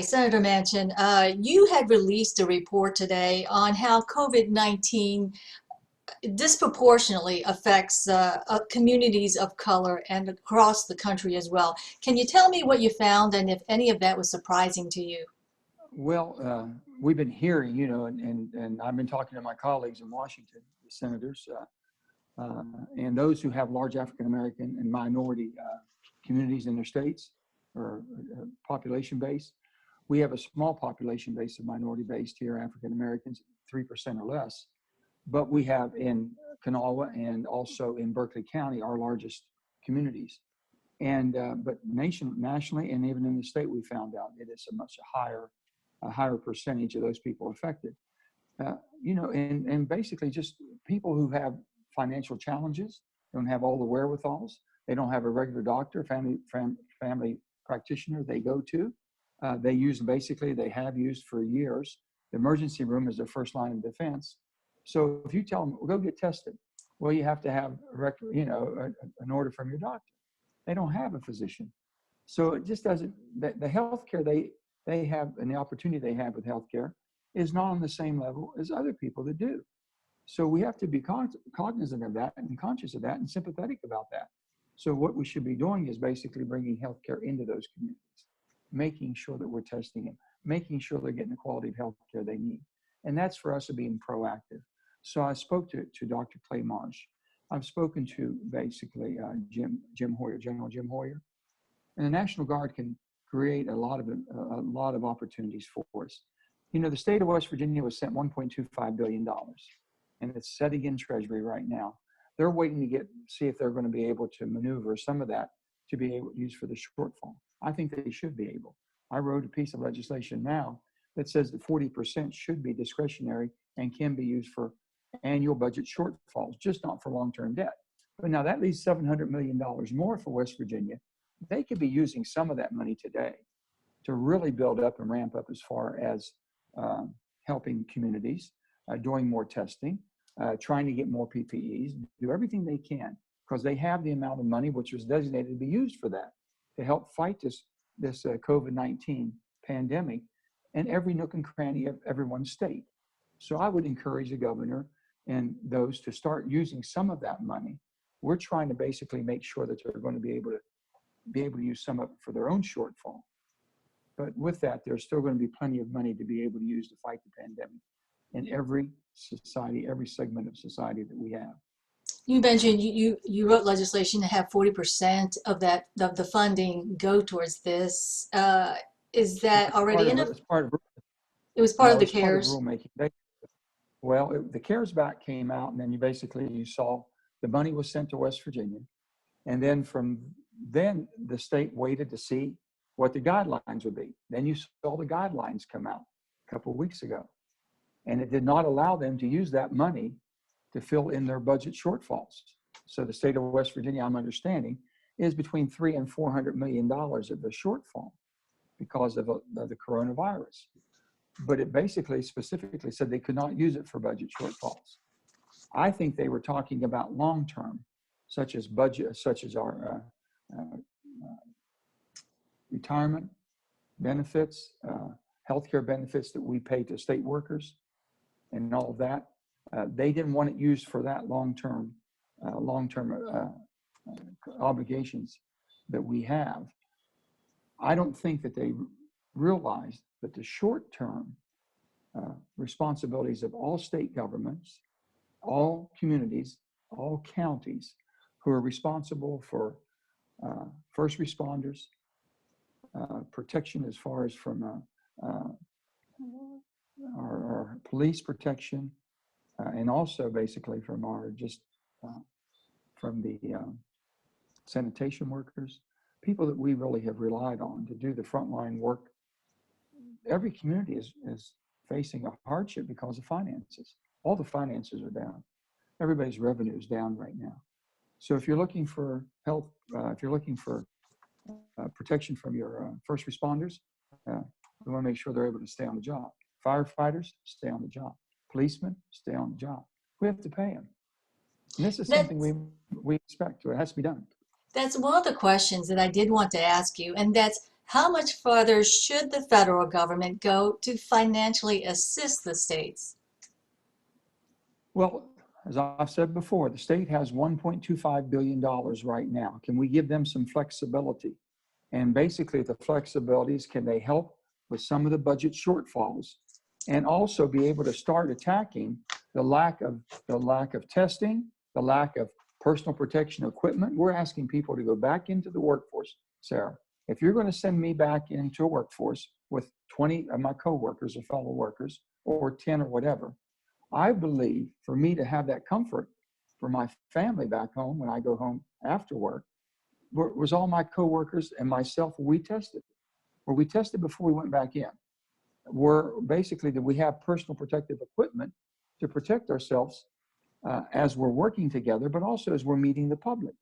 Senator Manchin, you had released a report today on how COVID-19 disproportionately affects communities of color and across the country as well. Can you tell me what you found and if any of that was surprising to you? Well, we've been hearing, and I've been talking to my colleagues in Washington, the senators, and those who have large African American and minority communities in their states or population base. We have a small population base of minority based here, African Americans, 3% or less. But we have in Kanawha and also in Berkeley County our largest communities. And but nationally and even in the state, we found out it is a higher percentage of those people affected. And basically just people who have financial challenges, don't have all the wherewithals, they don't have a regular doctor, family practitioner they go to. They have used for years. The emergency room is their first line of defense. So if you tell them, well, go get tested, well, you have to have an order from your doctor. They don't have a physician. So it just doesn't, the healthcare they have and the opportunity they have with healthcare is not on the same level as other people that do. So we have to be cognizant of that and conscious of that and sympathetic about that. So what we should be doing is basically bringing healthcare into those communities, making sure that we're testing them, making sure they're getting the quality of healthcare they need. And that's for us to being proactive. So I spoke to Dr. Clay Marsh. I've spoken to basically Jim Hoyer, General Jim Hoyer. And the National Guard can create a lot of opportunities for us. The state of West Virginia was sent $1.25 billion, and it's sitting in Treasury right now. They're waiting to see if they're going to be able to maneuver some of that to be able to use for the shortfall. I think they should be able. I wrote a piece of legislation now that says that 40% should be discretionary and can be used for annual budget shortfalls, just not for long-term debt. But now that leaves $700 million more for West Virginia. They could be using some of that money today to really build up and ramp up as far as helping communities, doing more testing, trying to get more PPEs, do everything they can, because they have the amount of money which was designated to be used for that, to help fight this COVID-19 pandemic in every nook and cranny of everyone's state. So I would encourage the governor and those to start using some of that money. We're trying to basically make sure that they're going to be able to use some of it for their own shortfall. But with that, there's still going to be plenty of money to be able to use to fight the pandemic in every society, every segment of society that we have. You mentioned you wrote legislation to have 40% of the funding go towards this. Is that already in it? It was part of the CARES. Part of rulemaking. The CARES Act came out, and then you saw the money was sent to West Virginia, and then then the state waited to see what the guidelines would be. Then you saw the guidelines come out a couple of weeks ago, and it did not allow them to use that money to fill in their budget shortfalls. So the state of West Virginia, I'm understanding, is between $300 and $400 million of the shortfall because of the coronavirus. But it basically specifically said they could not use it for budget shortfalls. I think they were talking about long-term, such as our retirement benefits, healthcare benefits that we pay to state workers, and all of that. They didn't want it used for that long-term obligations that we have. I don't think that they realized that the short-term responsibilities of all state governments, all communities, all counties who are responsible for first responders, protection as far as from our police protection, and also basically from from the sanitation workers, people that we really have relied on to do the frontline work. Every community is facing a hardship because of finances. All the finances are down. Everybody's revenue is down right now. So if you're looking for health, if you're looking for protection from your first responders, we want to make sure they're able to stay on the job. Firefighters, stay on the job. Policemen, stay on the job. We have to pay them. And this is something we expect to. It has to be done. That's one of the questions that I did want to ask you, and that's How much further should the federal government go to financially assist the states? Well, as I've said before, the state has $1.25 billion right now. Can we give them some flexibility? And basically, the flexibilities, can they help with some of the budget shortfalls and also be able to start attacking the lack of testing, the lack of personal protection equipment? We're asking people to go back into the workforce, Sarah. If you're going to send me back into a workforce with 20 of my coworkers or fellow workers, or 10 or whatever, I believe for me to have that comfort for my family back home when I go home after work, was all my coworkers and myself, we tested. Were we tested before we went back in? Were basically, that we have personal protective equipment to protect ourselves as we're working together, but also as we're meeting the public.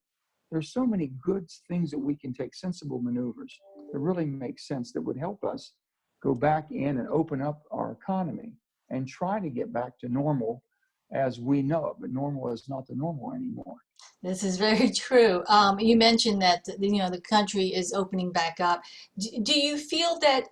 There's so many good things that we can take, sensible maneuvers that really make sense, that would help us go back in and open up our economy and try to get back to normal as we know it. But normal is not the normal anymore. This is very true. You mentioned that the country is opening back up. Do you feel that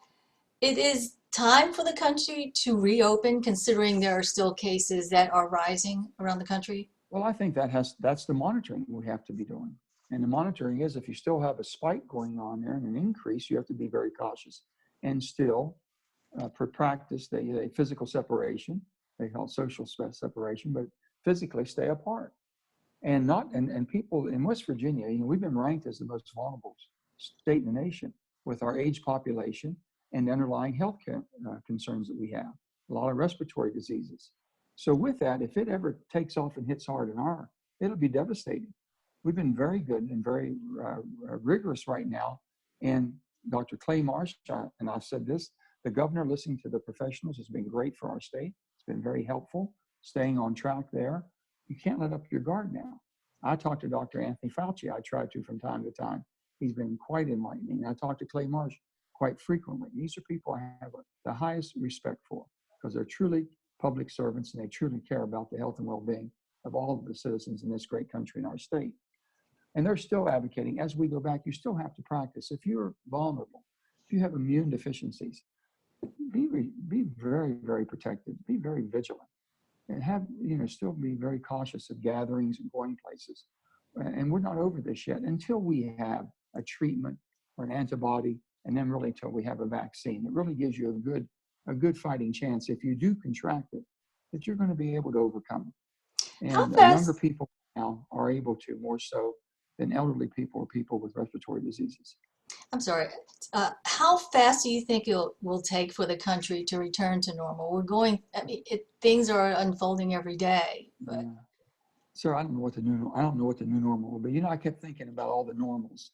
it is time for the country to reopen, considering there are still cases that are rising around the country? Well, I think that's the monitoring we have to be doing. And the monitoring is, if you still have a spike going on there and an increase, you have to be very cautious and still practice the physical separation. They call it social separation, but physically stay apart. And people in West Virginia, we've been ranked as the most vulnerable state in the nation with our age population and the underlying health concerns that we have, a lot of respiratory diseases. So with that, if it ever takes off and hits hard it'll be devastating. We've been very good and very rigorous right now. And Dr. Clay Marsh, and I've said this, the governor listening to the professionals has been great for our state. It's been very helpful, staying on track there. You can't let up your guard now. I talked to Dr. Anthony Fauci. I try to from time to time. He's been quite enlightening. I talk to Clay Marsh quite frequently. These are people I have the highest respect for, because they're truly public servants and they truly care about the health and well-being of all of the citizens in this great country and our state. And they're still advocating, as we go back, you still have to practice. If you're vulnerable, if you have immune deficiencies, be very, very protected, be very vigilant, and have, still be very cautious of gatherings and going places. And we're not over this yet until we have a treatment or an antibody, and then really until we have a vaccine. It really gives you a good fighting chance, if you do contract it, that you're going to be able to overcome it. How And younger fast? people now are able to, more so than elderly people or people with respiratory diseases. I'm sorry. How fast do you think it will take for the country to return to normal? We're going. I mean, things are unfolding every day. But Yeah. Sir, I don't know what the new normal will be. I kept thinking about all the normals.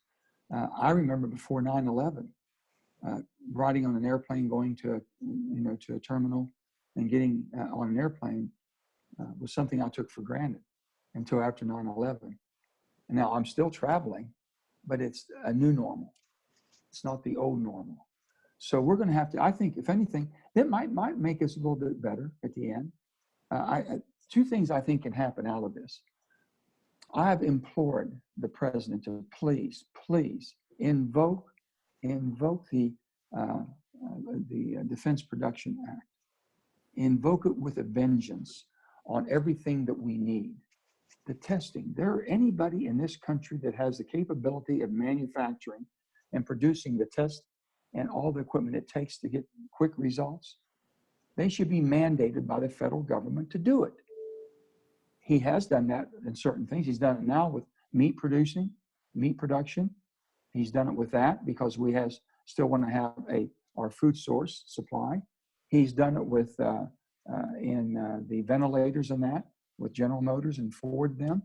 I remember before 9/11, riding on an airplane, going to a terminal, and getting on an airplane was something I took for granted until after 9/11. And now I'm still traveling, but it's a new normal. It's not the old normal. So we're going to have to, I think, if anything, that might make us a little bit better at the end. Two things I think can happen out of this. I have implored the president to please invoke the Defense Production Act. Invoke it with a vengeance on everything that we need. The testing. Anybody in this country that has the capability of manufacturing and producing the test and all the equipment it takes to get quick results, they should be mandated by the federal government to do it. He has done that in certain things. He's done it now with meat production. He's done it with that because we still want to have our food source supply. He's done it with in the ventilators and that, with General Motors and Ford them.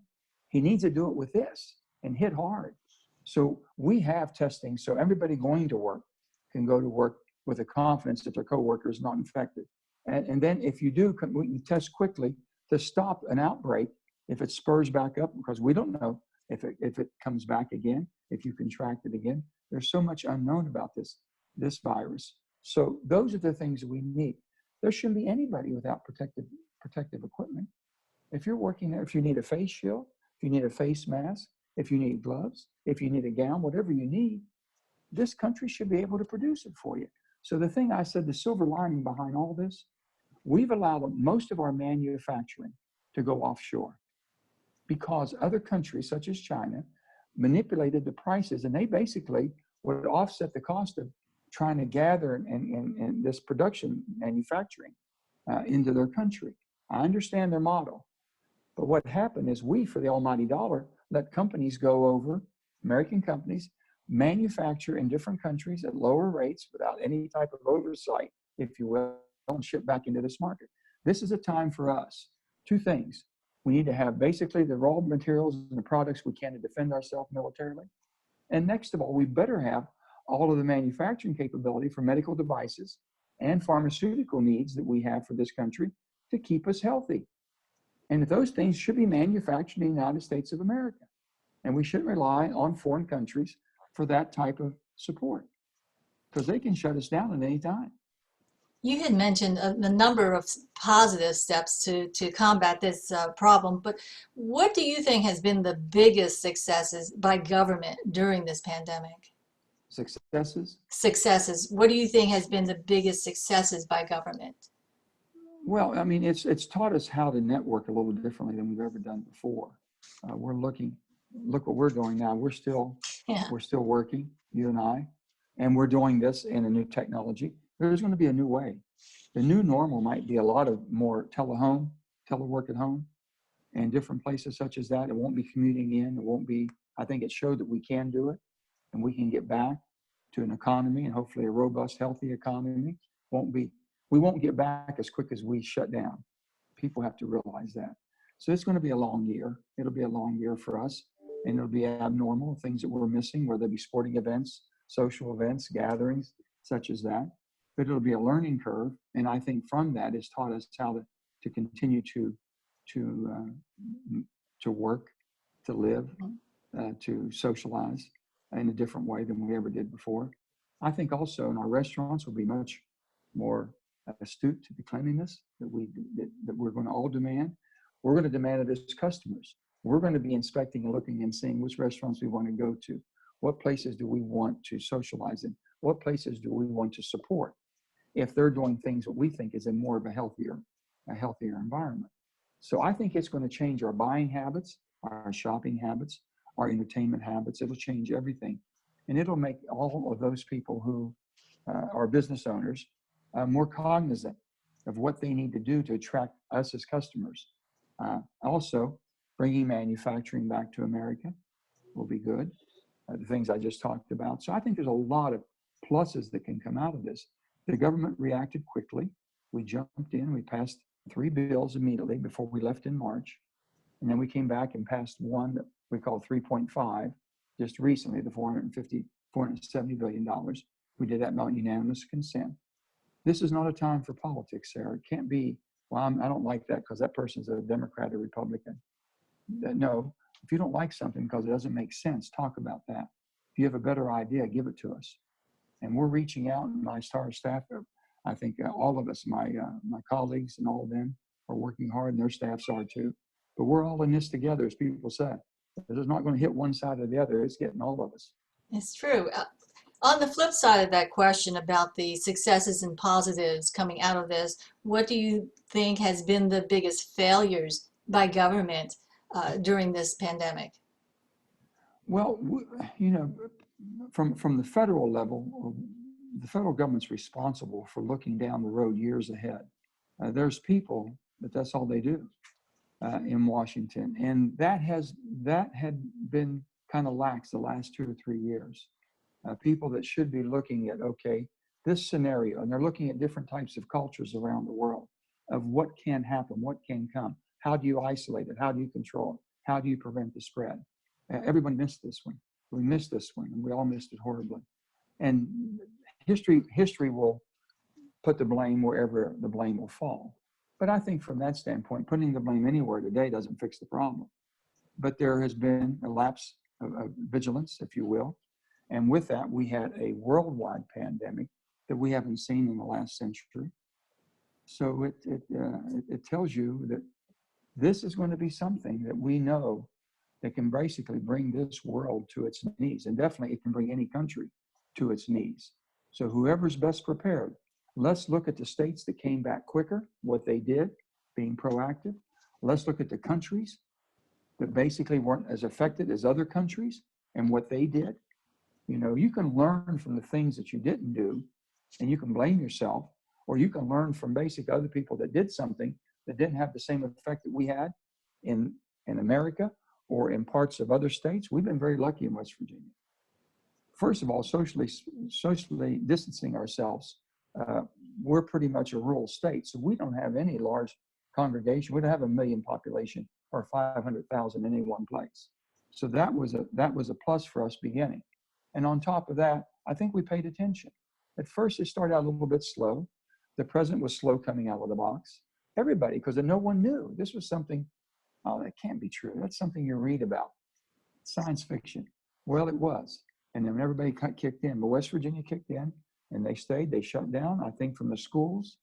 He needs to do it with this and hit hard. So we have testing, so everybody going to work can go to work with the confidence that their coworker is not infected. And then if you do, we can test quickly to stop an outbreak if it spurs back up, because we don't know if it comes back again, if you contract it again. There's so much unknown about this virus. So those are the things that we need. There shouldn't be anybody without protective equipment. If you're working there, if you need a face shield, if you need a face mask, if you need gloves, if you need a gown, whatever you need, this country should be able to produce it for you. So the thing I said, the silver lining behind all this, we've allowed most of our manufacturing to go offshore because other countries, such as China, manipulated the prices, and they basically would offset the cost of trying to gather and this production manufacturing into their country. I understand their model, but what happened is we, for the almighty dollar, let companies go over, American companies, manufacture in different countries at lower rates without any type of oversight, if you will, and ship back into this market. This is a time for us. Two things. We need to have basically the raw materials and the products we can to defend ourselves militarily. And next of all, we better have all of the manufacturing capability for medical devices and pharmaceutical needs that we have for this country to keep us healthy. And those things should be manufactured in the United States of America. And we shouldn't rely on foreign countries for that type of support because they can shut us down at any time. You had mentioned a number of positive steps to combat this problem, but what do you think has been the biggest successes by government during this pandemic? Successes? Successes. What do you think has been the biggest successes by government? Well, I mean, it's taught us how to network a little differently than we've ever done before. Look what we're doing now. We're still working, you and I, and we're doing this in a new technology. There's going to be a new way. The new normal might be a lot of more telework at home, and different places such as that. It won't be commuting in. It won't be, I think it showed that we can do it, and we can get back to an economy, and hopefully a robust, healthy economy. We won't get back as quick as we shut down. People have to realize that. So it's going to be a long year. It'll be a long year for us, and it'll be abnormal, things that we're missing, whether it be sporting events, social events, gatherings, such as that. But it'll be a learning curve, and I think from that it's taught us how to continue to work, to live, to socialize in a different way than we ever did before. I think also in our restaurants will be much more astute to the cleanliness that we're going to all demand. We're going to demand it as customers. We're going to be inspecting and looking and seeing which restaurants we want to go to. What places do we want to socialize in? What places do we want to support if they're doing things that we think is in more of a healthier environment? So I think it's going to change our buying habits, our shopping habits, our entertainment habits. It'll change everything. And it'll make all of those people who are business owners more cognizant of what they need to do to attract us as customers. Also, bringing manufacturing back to America will be good. The things I just talked about. So I think there's a lot of pluses that can come out of this. The government reacted quickly. We jumped in. We passed 3 bills immediately before we left in March. And then we came back and passed one that we call 3.5 just recently, the $470 billion. We did that by unanimous consent. This is not a time for politics, Sarah. It can't be, well, I don't like that because that person's a Democrat or Republican. No, if you don't like something because it doesn't make sense, talk about that. If you have a better idea, give it to us. And we're reaching out, and my STAR staff, I think all of us, my colleagues and all of them are working hard, and their staffs are too. But we're all in this together, as people say. It's not going to hit one side or the other. It's getting all of us. It's true. On the flip side of that question about the successes and positives coming out of this, what do you think has been the biggest failures by government during this pandemic? Well, from the federal level, the federal government's responsible for looking down the road years ahead. There's people, but that's all they do in Washington, and that had been kind of lax the last 2 or 3 years. People that should be looking at, okay, this scenario, and they're looking at different types of cultures around the world of what can happen, what can come. How do you isolate it? How do you control it? How do you prevent the spread? Everyone missed this one. We missed this one, and we all missed it horribly. And history will put the blame wherever the blame will fall. But I think from that standpoint, putting the blame anywhere today doesn't fix the problem. But there has been a lapse of vigilance, if you will. And with that, we had a worldwide pandemic that we haven't seen in the last century. So it tells you that this is going to be something that we know that can basically bring this world to its knees. And definitely it can bring any country to its knees. So whoever's best prepared, let's look at the states that came back quicker, what they did, being proactive. Let's look at the countries that basically weren't as affected as other countries and what they did. You know, you can learn from the things that you didn't do and you can blame yourself, or you can learn from basic other people that did something that didn't have the same effect that we had in America or in parts of other states. We've been very lucky in West Virginia. First of all, socially distancing ourselves, we're pretty much a rural state, so we don't have any large congregation. We don't have a million population or 500,000 in any one place. So that was a plus for us beginning. And on top of that, I think we paid attention. At first, it started out a little bit slow. The president was slow coming out of the box. Everybody, because no one knew. This was something, oh, that can't be true. That's something you read about. Science fiction. Well, it was. And then everybody kicked in. But West Virginia kicked in, and they stayed. They shut down, I think, from the schools.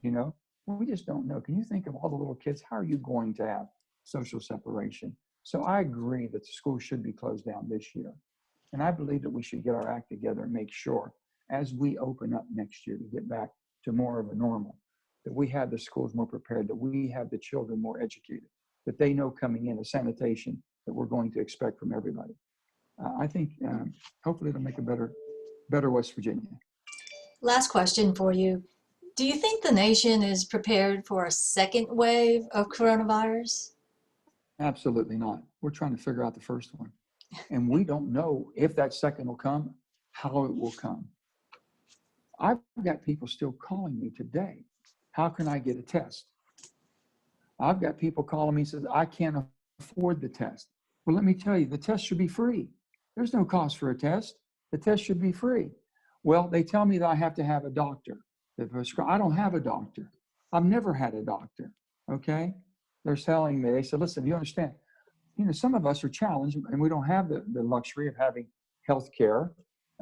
You know, we just don't know. Can you think of all the little kids? How are you going to have social separation? So I agree that the schools should be closed down this year. And I believe that we should get our act together and make sure as we open up next year to get back to more of a normal, that we have the schools more prepared, that we have the children more educated, that they know coming in a sanitation that we're going to expect from everybody. I think hopefully it'll make a better West Virginia. Last question for you. Do you think the nation is prepared for a second wave of coronavirus? Absolutely not. We're trying to figure out the first one. And we don't know if that second will come, how it will come. I've got people still calling me today. How can I get a test? I've got people calling me and says, I can't afford the test. Well, let me tell you, the test should be free. There's no cost for a test. The test should be free. Well, they tell me that I have to have a doctor. I don't have a doctor. I've never had a doctor, okay? They're telling me, they said, listen, you understand, you know, some of us are challenged and we don't have the luxury of having health care.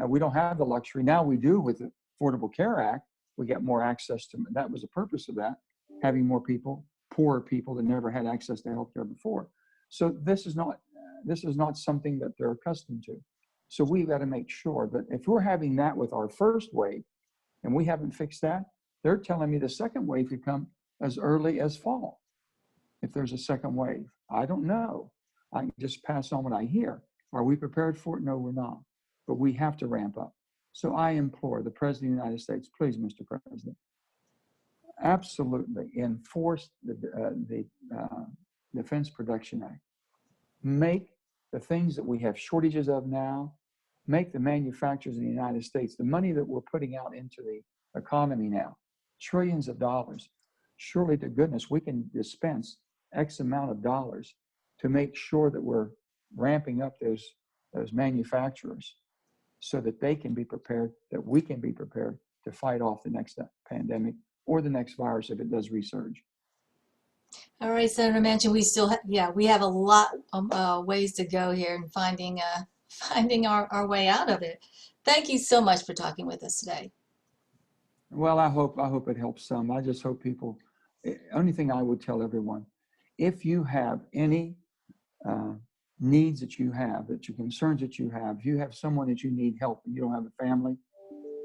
We don't have the luxury. Now we do with the Affordable Care Act. We get more access to, that was the purpose of that, having more people, poorer people that never had access to health care before. So this is not something that they're accustomed to. So we've got to make sure that if we're having that with our first wave and we haven't fixed that, they're telling me the second wave could come as early as fall. If there's a second wave, I don't know. I can just pass on what I hear. Are we prepared for it? No, we're not. But we have to ramp up. So I implore the President of the United States, please, Mr. President, absolutely enforce the Defense Production Act. Make the things that we have shortages of now, make the manufacturers in the United States, the money that we're putting out into the economy now, trillions of dollars, surely to goodness we can dispense X amount of dollars to make sure that we're ramping up those manufacturers so that they can be prepared, that we can be prepared to fight off the next pandemic or the next virus if it does resurge. All right, Senator Manchin, we have a lot of ways to go here in finding our way out of it. Thank you so much for talking with us today. Well, I hope it helps some. I just hope people, only thing I would tell everyone, if you have any needs that you have, that your concerns that you have, if you have someone that you need help and you don't have a family,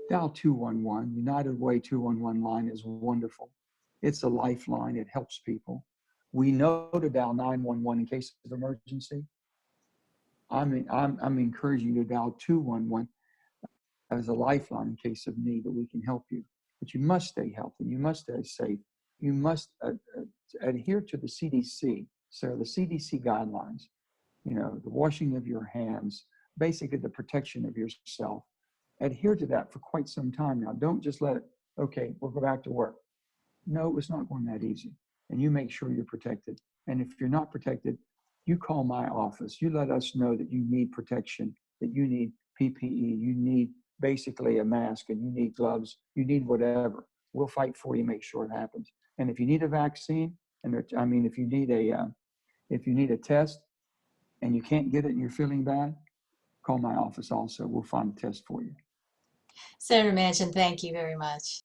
dial 211. United Way 211 line is wonderful. It's a lifeline. It helps people. We know to dial 911 in case of emergency. I'm encouraging you to dial 211 as a lifeline in case of need, that we can help you. But you must stay healthy. You must stay safe. You must adhere to the CDC. So the CDC guidelines, you know, the washing of your hands, basically the protection of yourself. Adhere to that for quite some time now. Don't just let it, okay, we'll go back to work. No, it's not going that easy. And you make sure you're protected. And if you're not protected, you call my office. You let us know that you need protection, that you need PPE, you need basically a mask, and you need gloves, you need whatever. We'll fight for you, make sure it happens. And if you need a vaccine, if you need a test and you can't get it and you're feeling bad, call my office also. We'll find a test for you. Senator Manchin, thank you very much.